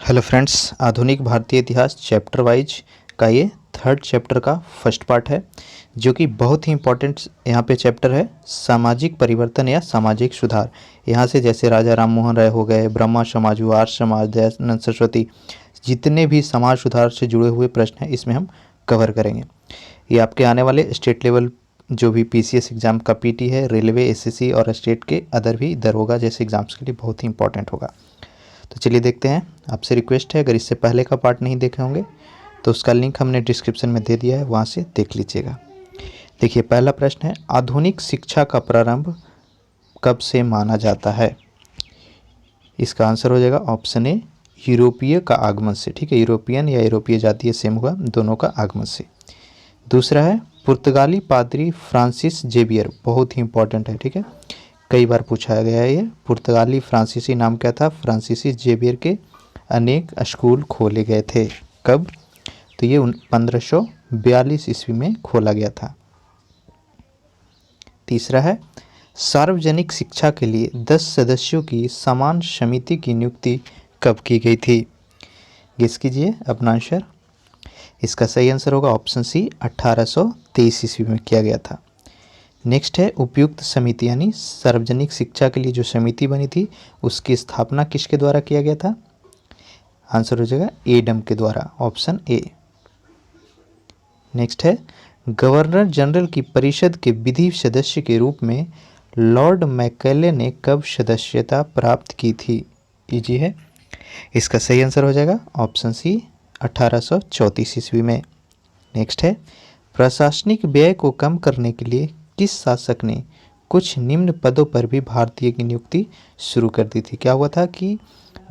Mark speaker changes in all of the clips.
Speaker 1: Hello friends, आधुनिक भारतीय इतिहास चैप्टर वाइज का ये थर्ड चैप्टर का फर्स्ट पार्ट है, जो कि बहुत ही इम्पोर्टेंट यहाँ पे चैप्टर है। सामाजिक परिवर्तन या सामाजिक सुधार। यहाँ से जैसे राजा राम मोहन राय हो गए, ब्रह्मा समाज हुआ, आर्य समाज, दयानंद सरस्वती, जितने भी समाज सुधार से जुड़े हुए प्रश्न हैं इसमें हम कवर करेंगे। ये आपके आने वाले स्टेट लेवल जो भी पीसीएस एग्ज़ाम का पीटी है, रेलवे, एसएससी और स्टेट के अदर भी दरोगा जैसे एग्ज़ाम्स के लिए बहुत ही इंपॉर्टेंट होगा। तो चलिए देखते हैं। आपसे रिक्वेस्ट है, अगर इससे पहले का पार्ट नहीं देखे होंगे तो उसका लिंक हमने डिस्क्रिप्शन में दे दिया है, वहाँ से देख लीजिएगा। देखिए, पहला प्रश्न है, आधुनिक शिक्षा का प्रारंभ कब से माना जाता है? इसका आंसर हो जाएगा ऑप्शन ए, यूरोपीय का आगमन से। ठीक है, यूरोपियन या यूरोपीय जातीय सेम हुआ, दोनों का आगमन से। दूसरा है, पुर्तगाली पादरी फ्रांसिस जेवियर, बहुत ही इंपॉर्टेंट है। ठीक है, कई बार पूछा गया है ये। पुर्तगाली फ्रांसीसी नाम क्या था? फ्रांसीसी जेवियर के अनेक स्कूल खोले गए थे। कब? तो ये 1542 ईस्वी में खोला गया था। तीसरा है, सार्वजनिक शिक्षा के लिए 10 सदस्यों की समान समिति की नियुक्ति कब की गई थी? गेस कीजिए अपना आंसर। इसका सही आंसर होगा ऑप्शन सी, 1823 ईस्वी में किया गया था। नेक्स्ट है, उपयुक्त समिति यानी सार्वजनिक शिक्षा के लिए जो समिति बनी थी उसकी स्थापना किसके द्वारा किया गया था? आंसर हो जाएगा एडम के द्वारा, ऑप्शन ए। नेक्स्ट है, गवर्नर जनरल की परिषद के विधि सदस्य के रूप में लॉर्ड मैकेले ने कब सदस्यता प्राप्त की थी? इजी है। इसका सही आंसर हो जाएगा ऑप्शन सी, 1834 ईस्वी में। नेक्स्ट है, प्रशासनिक व्यय को कम करने के लिए किस शासक ने कुछ निम्न पदों पर भी भारतीय की नियुक्ति शुरू कर दी थी? क्या हुआ था कि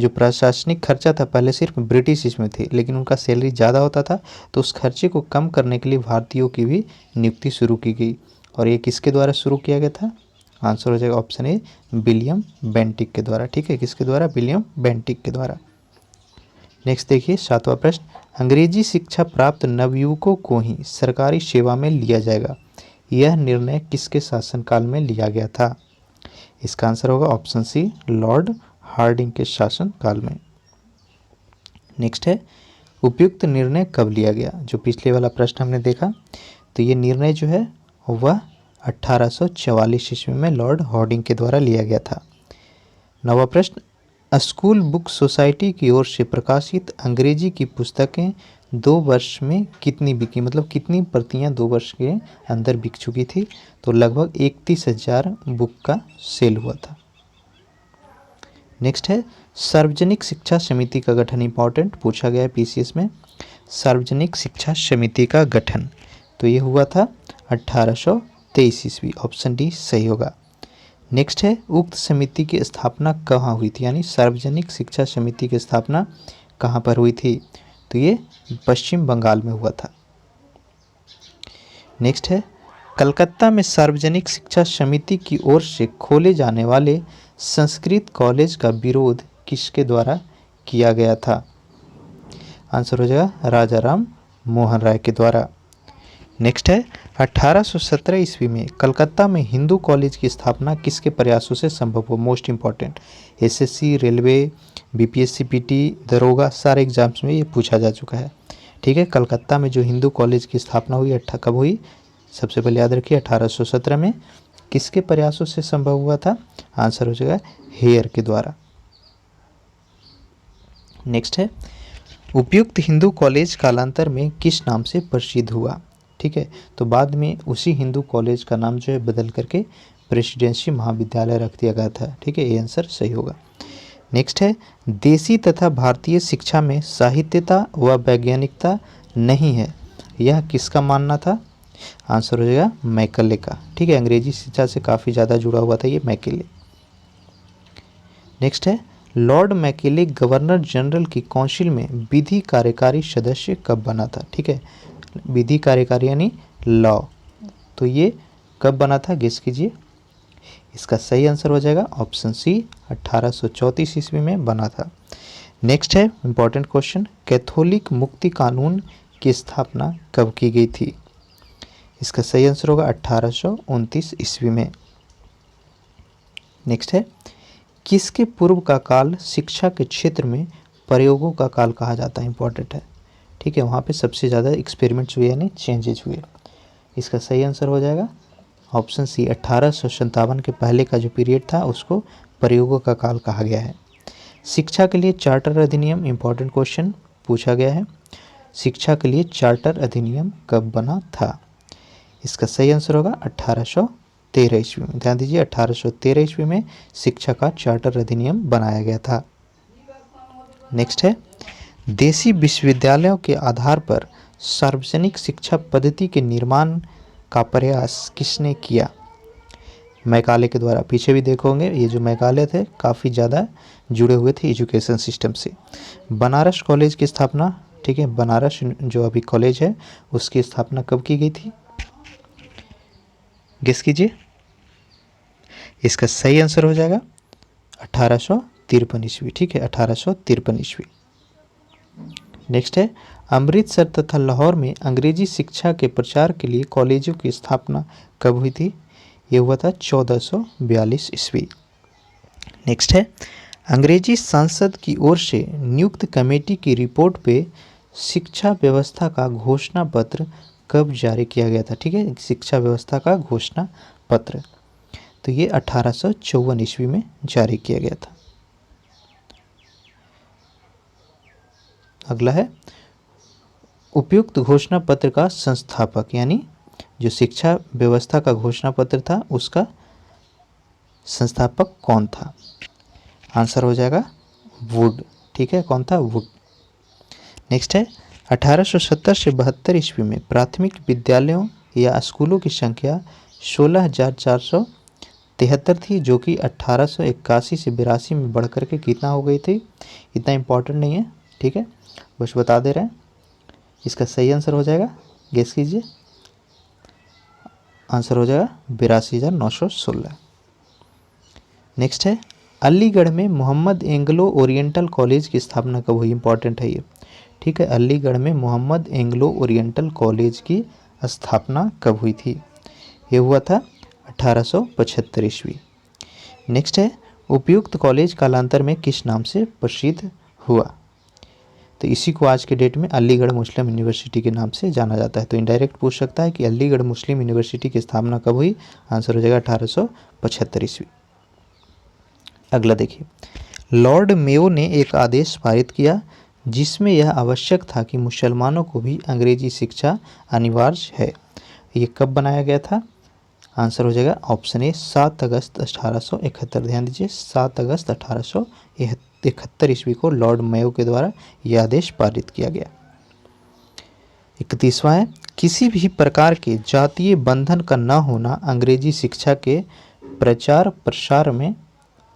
Speaker 1: जो प्रशासनिक खर्चा था पहले सिर्फ ब्रिटिश इसमें थे, लेकिन उनका सैलरी ज़्यादा होता था, तो उस खर्चे को कम करने के लिए भारतीयों की भी नियुक्ति शुरू की गई। और ये किसके द्वारा शुरू किया गया था? आंसर हो जाएगा ऑप्शन ए, विलियम बेंटिक के द्वारा। ठीक है, किसके द्वारा? विलियम बेंटिक के द्वारा। नेक्स्ट देखिए, सातवां प्रश्न, अंग्रेजी शिक्षा प्राप्त नवयुवकों को ही सरकारी सेवा में लिया जाएगा, यह निर्णय किसके शासनकाल में लिया गया था? इसका आंसर होगा ऑप्शन सी, लॉर्ड हार्डिंग के शासनकाल में। नेक्स्ट है, उपयुक्त निर्णय कब लिया गया? जो पिछले वाला प्रश्न हमने देखा, तो ये निर्णय जो है वह 1844 ईस्वी में लॉर्ड हार्डिंग के द्वारा लिया गया था। नवा प्रश्न, स्कूल बुक सोसाइटी की ओर से प्रकाशित अंग्रेजी की पुस्तकें 2 वर्ष में कितनी बिकी? मतलब कितनी प्रतियां 2 वर्ष के अंदर बिक चुकी थी? तो लगभग 31,000 बुक का सेल हुआ था। नेक्स्ट है, सार्वजनिक शिक्षा समिति का गठन, इंपॉर्टेंट पूछा गया है पीसीएस में। सार्वजनिक शिक्षा समिति का गठन तो ये हुआ था 1823 ईस्वी, ऑप्शन डी सही होगा। नेक्स्ट है, उक्त समिति की स्थापना कहाँ हुई थी? यानी सार्वजनिक शिक्षा समिति की स्थापना कहाँ पर हुई थी? तो ये पश्चिम बंगाल में हुआ था। नेक्स्ट है, कलकत्ता में सार्वजनिक शिक्षा समिति की ओर से खोले जाने वाले संस्कृत कॉलेज का विरोध किसके द्वारा किया गया था? आंसर हो जाएगा राजा राम मोहन राय के द्वारा। नेक्स्ट है, 1817 ईस्वी में कलकत्ता में हिंदू कॉलेज की स्थापना किसके प्रयासों से संभव हो? Most important, SSC, railway, BPSC, PT, दरोगा, सारे एग्जाम्स में ये पूछा जा चुका है। ठीक है, कलकत्ता में जो हिंदू कॉलेज की स्थापना हुई कब हुई? सबसे पहले याद रखिए 1817 में। किसके प्रयासों से संभव हुआ था? आंसर हो जाएगा हेयर के द्वारा। नेक्स्ट है, उपयुक्त हिंदू कॉलेज कालांतर में किस नाम से प्रसिद्ध हुआ? ठीक है, तो बाद में उसी हिंदू कॉलेज का नाम जो है बदल करके प्रेसिडेंसी महाविद्यालय रख दिया गया था। ठीक है, ये आंसर सही होगा। नेक्स्ट है, देसी तथा भारतीय शिक्षा में साहित्यता व वैज्ञानिकता नहीं है, यह किसका मानना था? आंसर हो जाएगा मैकेले का। ठीक है, अंग्रेजी शिक्षा से काफ़ी ज़्यादा जुड़ा हुआ था ये मैकेले। नेक्स्ट है, लॉर्ड मैकेले गवर्नर जनरल की काउंसिल में विधि कार्यकारी सदस्य कब बना था? ठीक है, विधि कार्यकारी यानी लॉ, तो ये कब बना था? गेस कीजिए। इसका सही आंसर हो जाएगा ऑप्शन सी, 1834 ईस्वी में बना था। नेक्स्ट है इंपॉर्टेंट क्वेश्चन, कैथोलिक मुक्ति कानून की स्थापना कब की गई थी? इसका सही आंसर होगा 1829 ईस्वी में। नेक्स्ट है, किसके पूर्व का काल शिक्षा के क्षेत्र में प्रयोगों का काल कहा जाता है, इंपॉर्टेंट है, ठीक है। वहाँ पे सबसे ज़्यादा एक्सपेरिमेंट्स हुए यानी चेंजेज हुए। इसका सही आंसर हो जाएगा ऑप्शन सी, 1857 के पहले का जो पीरियड था उसको प्रयोगों का काल कहा गया है। शिक्षा के लिए चार्टर अधिनियम, इंपॉर्टेंट क्वेश्चन पूछा गया है। शिक्षा के लिए चार्टर अधिनियम कब बना था? इसका सही आंसर होगा 1813 ईस्वी में। ध्यान दीजिए 1813 ईस्वी में शिक्षा का चार्टर अधिनियम बनाया गया था। नेक्स्ट है, देशी विश्वविद्यालयों के आधार पर सार्वजनिक शिक्षा पद्धति के निर्माण का प्रयास किसने किया? मैकाले के द्वारा। पीछे भी देखोगे ये जो मैकाले थे काफ़ी ज़्यादा जुड़े हुए थे एजुकेशन सिस्टम से। बनारस कॉलेज की स्थापना, ठीक है, बनारस जो अभी कॉलेज है उसकी स्थापना कब की गई थी? गेस कीजिए। इसका सही आंसर हो जाएगा 1853 ईस्वी, ठीक है, 1853 ईस्वी। नेक्स्ट है, अमृतसर तथा लाहौर में अंग्रेजी शिक्षा के प्रचार के लिए कॉलेजों की स्थापना कब हुई थी? ये हुआ था 1442 ईस्वी। नेक्स्ट है, अंग्रेजी संसद की ओर से नियुक्त कमेटी की रिपोर्ट पे शिक्षा व्यवस्था का घोषणा पत्र कब जारी किया गया था? ठीक है, शिक्षा व्यवस्था का घोषणा पत्र, तो ये 1854 ईस्वी में जारी किया गया था। अगला है, उपयुक्त घोषणा पत्र का संस्थापक, यानी जो शिक्षा व्यवस्था का घोषणा पत्र था उसका संस्थापक कौन था? आंसर हो जाएगा वुड, ठीक है, कौन था? वुड। नेक्स्ट है, 1870 से 72 ईस्वी में प्राथमिक विद्यालयों या स्कूलों की संख्या 16,473 थी, जो कि 1881 से 82 में बढ़कर के कितना हो गई थी? इतना इम्पोर्टेंट नहीं है, ठीक है, बस बता दे रहे हैं। इसका सही आंसर हो जाएगा, गेस कीजिए। आंसर हो जाएगा 82,916। नेक्स्ट है, अलीगढ़ में मोहम्मद एंग्लो ओरिएंटल कॉलेज की स्थापना कब हुई? इंपॉर्टेंट है ये, ठीक है, अलीगढ़ में मोहम्मद एंग्लो ओरिएंटल कॉलेज की स्थापना कब हुई थी? ये हुआ था 1875 ईस्वी। नेक्स्ट है, उपयुक्त कॉलेज कालांतर में किस नाम से प्रसिद्ध हुआ? तो इसी को आज के डेट में अलीगढ़ मुस्लिम यूनिवर्सिटी के नाम से जाना जाता है। तो इनडायरेक्ट पूछ सकता है कि अलीगढ़ मुस्लिम यूनिवर्सिटी की स्थापना कब हुई? आंसर हो जाएगा 1875 ईस्वी। अगला देखिए, लॉर्ड मेयो ने एक आदेश पारित किया जिसमें यह आवश्यक था कि मुसलमानों को भी अंग्रेजी शिक्षा अनिवार्य है। ये कब बनाया गया था? आंसर हो जाएगा ऑप्शन ए, 7 अगस्त 1871। ध्यान दीजिए 7 अगस्त 1871 ईस्वी को लॉर्ड मेयो के द्वारा यह आदेश पारित किया गया। 31वां है, किसी भी प्रकार के जातीय बंधन का न होना अंग्रेजी शिक्षा के प्रचार प्रसार में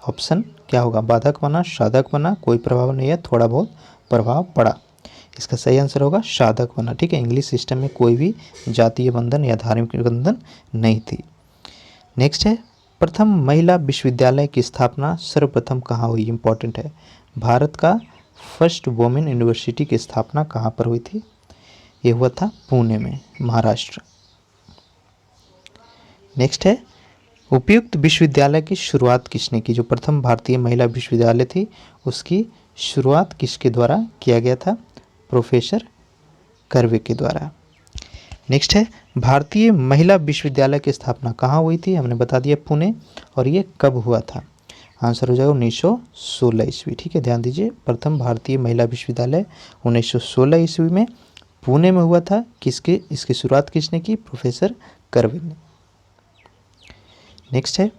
Speaker 1: ऑप्शन क्या होगा? बाधक बना, साधक बना, कोई प्रभाव नहीं है, थोड़ा बहुत प्रभाव पड़ा। इसका सही आंसर होगा साधक बना, ठीक है, इंग्लिश सिस्टम में कोई भी जातीय बंधन या धार्मिक बंधन नहीं थी। नेक्स्ट है, प्रथम महिला विश्वविद्यालय की स्थापना सर्वप्रथम कहाँ हुई? इंपॉर्टेंट है, भारत का फर्स्ट वुमेन यूनिवर्सिटी की स्थापना कहाँ पर हुई थी? ये हुआ था पुणे में, महाराष्ट्र। नेक्स्ट है, उपयुक्त विश्वविद्यालय की शुरुआत किसने की? जो प्रथम भारतीय महिला विश्वविद्यालय थी उसकी शुरुआत किसके द्वारा किया गया था? प्रोफेसर कर्वे के द्वारा। नेक्स्ट है, भारतीय महिला विश्वविद्यालय की स्थापना कहाँ हुई थी? हमने बता दिया पुणे, और ये कब हुआ था? आंसर हो जाएगा 1916 ईस्वी, ठीक है, ध्यान दीजिए प्रथम भारतीय महिला विश्वविद्यालय 1916 ईस्वी में पुणे में हुआ था। इसकी शुरुआत किसने की? प्रोफेसर कर्वे ने। नेक्स्ट है,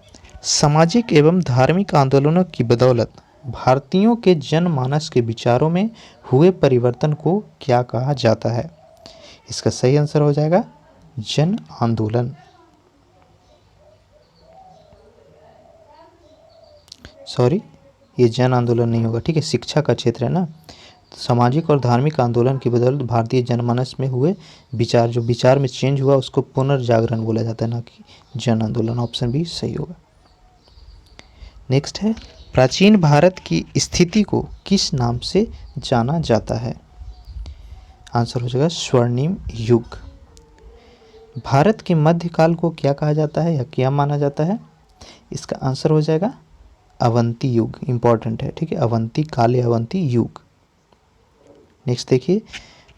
Speaker 1: सामाजिक एवं धार्मिक आंदोलनों की बदौलत भारतीयों के जनमानस के विचारों में हुए परिवर्तन को क्या कहा जाता है? इसका सही आंसर हो जाएगा जन आंदोलन। सॉरी, ये जन आंदोलन नहीं होगा, ठीक है, शिक्षा का क्षेत्र है ना। सामाजिक और धार्मिक आंदोलन की बदौलत भारतीय जनमानस में हुए विचार, जो विचार में चेंज हुआ उसको पुनर्जागरण बोला जाता है, ना कि जन आंदोलन। ऑप्शन बी सही होगा। नेक्स्ट है, प्राचीन भारत की स्थिति को किस नाम से जाना जाता है? आंसर हो जाएगा स्वर्णिम युग। भारत के मध्यकाल को क्या कहा जाता है या क्या माना जाता है? इसका आंसर हो जाएगा अवंती युग, इंपॉर्टेंट है, ठीक है, अवंती काल या अवंती युग। नेक्स्ट देखिए,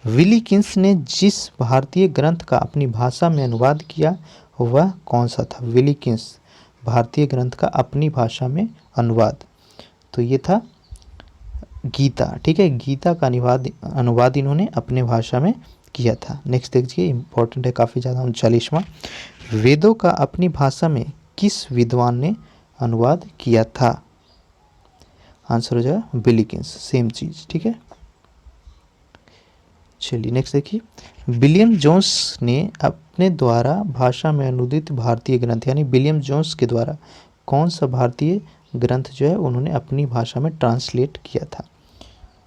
Speaker 1: विलिकिंस ने जिस भारतीय ग्रंथ का अपनी भाषा में अनुवाद किया वह कौन सा था? विलिकिंस भारतीय ग्रंथ का अपनी भाषा में अनुवाद, तो ये था गीता। ठीक है, गीता का अनुवाद इन्होंने अपने भाषा में किया था। नेक्स्ट देखिए, इंपॉर्टेंट है काफ़ी ज़्यादा, 39वां, वेदों का अपनी भाषा में किस विद्वान ने अनुवाद किया था? आंसर हो जाएगा विलिकिंस, सेम चीज। ठीक है, चलिए नेक्स्ट देखिए, विलियम जोन्स ने अपने द्वारा भाषा में अनुदित भारतीय ग्रंथ, यानी विलियम जोन्स के द्वारा कौन सा भारतीय ग्रंथ जो है उन्होंने अपनी भाषा में ट्रांसलेट किया था?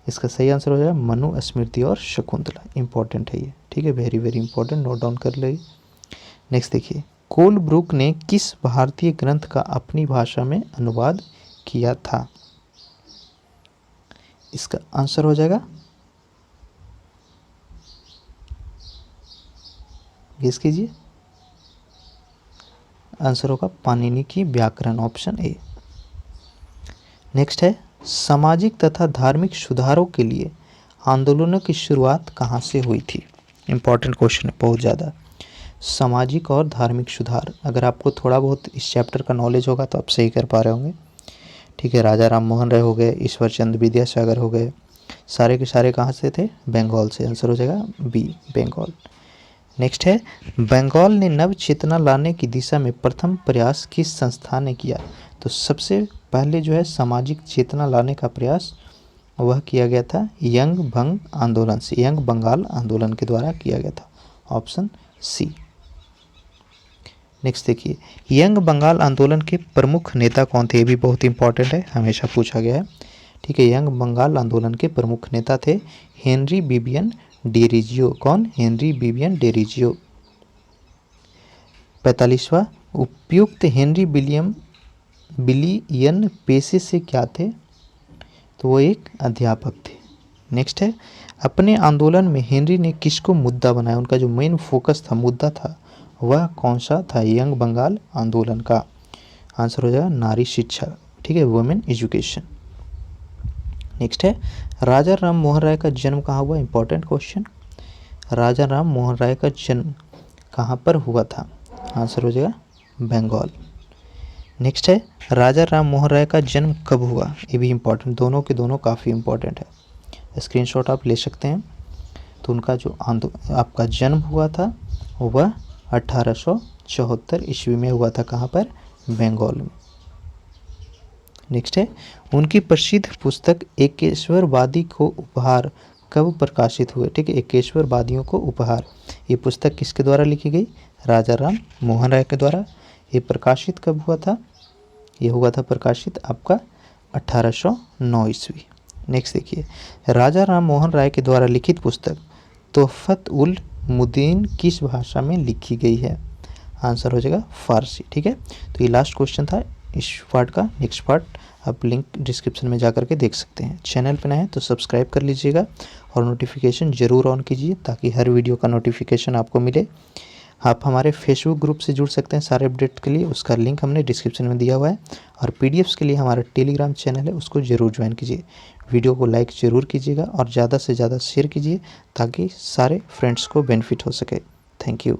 Speaker 1: इसका सही आंसर हो जाएगा मनु स्मृति और शकुंतला। इंपॉर्टेंट है ये। ठीक है, very very important, note down कर ले। नेक्स्ट देखिए, कोलब्रुक ने किस भारतीय ग्रंथ का अपनी भाषा में अनुवाद किया था? इसका आंसर हो जाएगा, गेस कीजिए, आंसर होगा पाणिनि की व्याकरण, ऑप्शन ए। नेक्स्ट है, सामाजिक तथा धार्मिक सुधारों के लिए आंदोलनों की शुरुआत कहाँ से हुई थी? इंपॉर्टेंट क्वेश्चन है बहुत ज़्यादा। सामाजिक और धार्मिक सुधार, अगर आपको थोड़ा बहुत इस चैप्टर का नॉलेज होगा तो आप सही कर पा रहे होंगे। ठीक है, राजा राम मोहन राय हो गए, ईश्वर चंद्र विद्यासागर हो गए, सारे के सारे कहाँ से थे? बंगाल से। आंसर हो जाएगा बी, बंगाल। नेक्स्ट है, बंगाल ने नव चेतना लाने की दिशा में प्रथम प्रयास किस संस्था ने किया? तो सबसे पहले जो है सामाजिक चेतना लाने का प्रयास वह किया गया था यंग भंग आंदोलन से, यंग बंगाल आंदोलन के द्वारा किया गया था, ऑप्शन सी। नेक्स्ट देखिए, यंग बंगाल आंदोलन के प्रमुख नेता कौन थे? ये भी बहुत इंपॉर्टेंट है, हमेशा पूछा गया है। ठीक है, यंग बंगाल आंदोलन के प्रमुख नेता थे हेनरी बिबियन डेरिजियो। कौन? Henry Vivian Derozio. 45वां, उपयुक्त हेनरी बिलियन पेशे से क्या थे? तो वो एक अध्यापक थे। नेक्स्ट है, अपने आंदोलन में हेनरी ने किसको मुद्दा बनाया? उनका जो मेन फोकस था, मुद्दा था, वह कौन सा था यंग बंगाल आंदोलन का? आंसर हो जाएगा नारी शिक्षा। ठीक है, वुमेन एजुकेशन। नेक्स्ट है, राजा राम मोहन राय का जन्म कहाँ हुआ? Important question. राजा राम मोहन राय का जन्म कहाँ पर हुआ था? आंसर हो जाएगा बंगाल। नेक्स्ट है, राजा राम मोहन राय का जन्म कब हुआ? ये भी इंपॉर्टेंट, दोनों के दोनों काफ़ी इंपॉर्टेंट है, स्क्रीनशॉट आप ले सकते हैं। तो उनका जो आपका जन्म हुआ था वह 1874 ईस्वी में हुआ था। कहाँ पर? बंगाल में। नेक्स्ट है, उनकी प्रसिद्ध पुस्तक एकेश्वरवादी को उपहार कब प्रकाशित हुए? ठीक है, एकेश्वरवादियों को उपहार, ये पुस्तक किसके द्वारा लिखी गई? राजा राम मोहन राय के द्वारा। ये प्रकाशित कब हुआ था? ये हुआ था प्रकाशित आपका 1809 ईस्वी। नेक्स्ट देखिए, राजा राम मोहन राय के द्वारा लिखित पुस्तक तोहफत उल मुदीन किस भाषा में लिखी गई है? आंसर हो जाएगा फारसी। ठीक है, तो ये लास्ट क्वेश्चन था इस पार्ट का। नेक्स्ट पार्ट आप लिंक डिस्क्रिप्शन में जा करके देख सकते हैं। चैनल पर नए हैं तो सब्सक्राइब कर लीजिएगा और नोटिफिकेशन ज़रूर ऑन कीजिए ताकि हर वीडियो का नोटिफिकेशन आपको मिले। आप हमारे फेसबुक ग्रुप से जुड़ सकते हैं सारे अपडेट के लिए, उसका लिंक हमने डिस्क्रिप्शन में दिया हुआ है। और पीडीएफ्स के लिए हमारा टेलीग्राम चैनल है, उसको ज़रूर ज्वाइन कीजिए। वीडियो को लाइक ज़रूर कीजिएगा और ज़्यादा से ज़्यादा शेयर कीजिए ताकि सारे फ्रेंड्स को बेनिफिट हो सके। Thank you.